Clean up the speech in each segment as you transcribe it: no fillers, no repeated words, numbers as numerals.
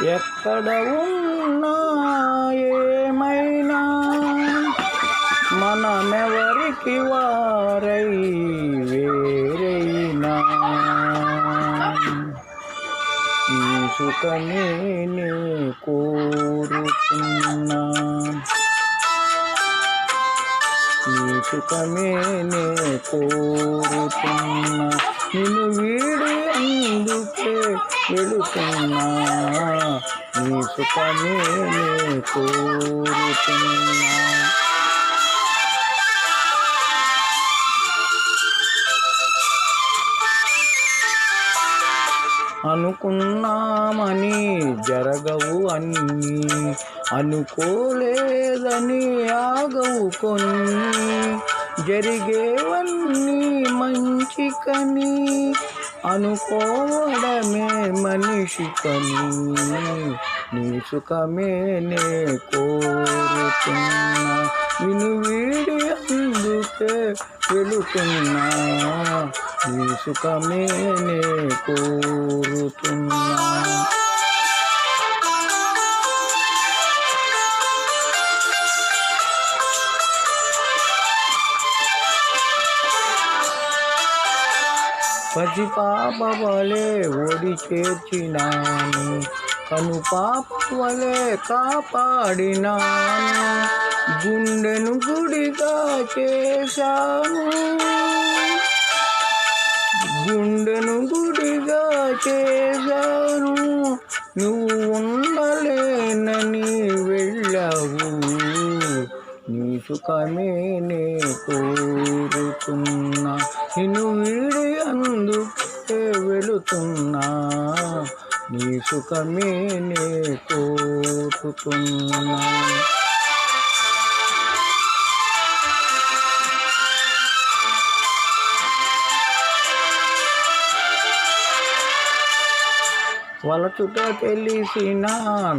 ఎక్కడ ఉన్నా ఏమైనా మనమెవరికి వారై వేరైనా ఈ సుఖమే నే కోరుతున్నా, ఈ సుఖమే నే కోరుతున్నా, నిన్ను వీడి అందుకే వెళుతున్నా, ఈ సుఖమే నే కోరుతున్నా. అనుకున్నామని జరగవు అన్నీ, అనుకోలేదని ఆగవు కొన్ని, జరిగేవన్నీ మంచికని అనుకోవడమే మనిషికని, నీ సుఖమే నే కోరుతున్నా, నిన్ను వీడి అందుకే వెళుతున్నా, నీ సుఖమే నే కోరుతున్నా. పసి పాప వలె ఓడి చేర్చినాను, కను పాప వలె కాపాడినాను, గుండెను గుడిగా చేశాను, గుండెను గుడిగా చేశాను, నువ్వు ఉండలేనని వెళ్ళావు, నీ సుఖమే నే కోరుతున్నా, నిన్ను వీడి అందుకే వెళుతున్నా, నీ సుఖమే నే కోరుతున్నా. వలచుట తెలిసిన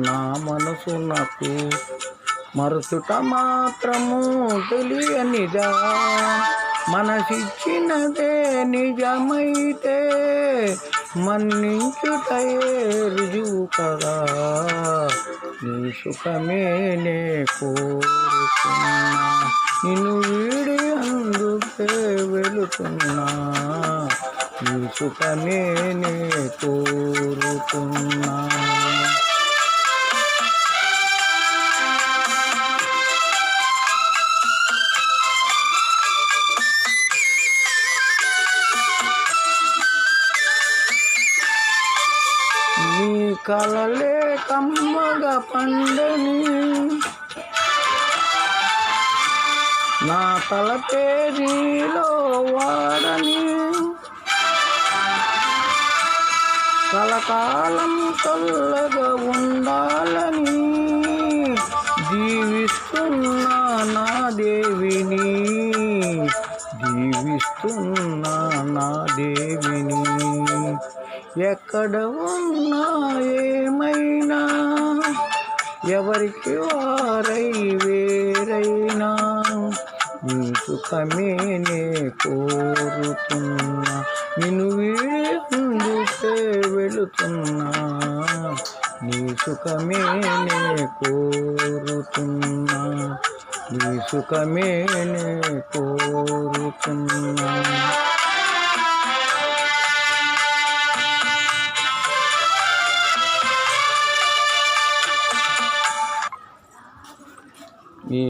నా మనసు నాకు, మరచుట మాత్రము తెలియనిదా, మనసిచ్చినదే నిజమైతే మన్నించుటయే రుజువు కదా, నీ సుఖమే నే కోరుతున్నా, నిన్ను వీడి అందుకే వెళుతున్నా, నీ సుఖమే నే కోరుతున్నా. నీ కలలే కమ్మగా పండని, నా తలపే నీలో వాడని, కలకాలం చల్లగా ఉండాలని దీవిస్తున్నా నా దేవిని, దీవిస్తున్నా నా దేవిని, ఎక్కడ ఉన్నా ఏమైనా ఎవరికి వారై వేరైనా నీ సుఖమే నే కోరుతున్నా, నిన్ను వీడి అందుకే వెళుతున్నా, నీ సుఖమే నే కోరుతున్నా, నీ సుఖమే నే కోరుతున్నా.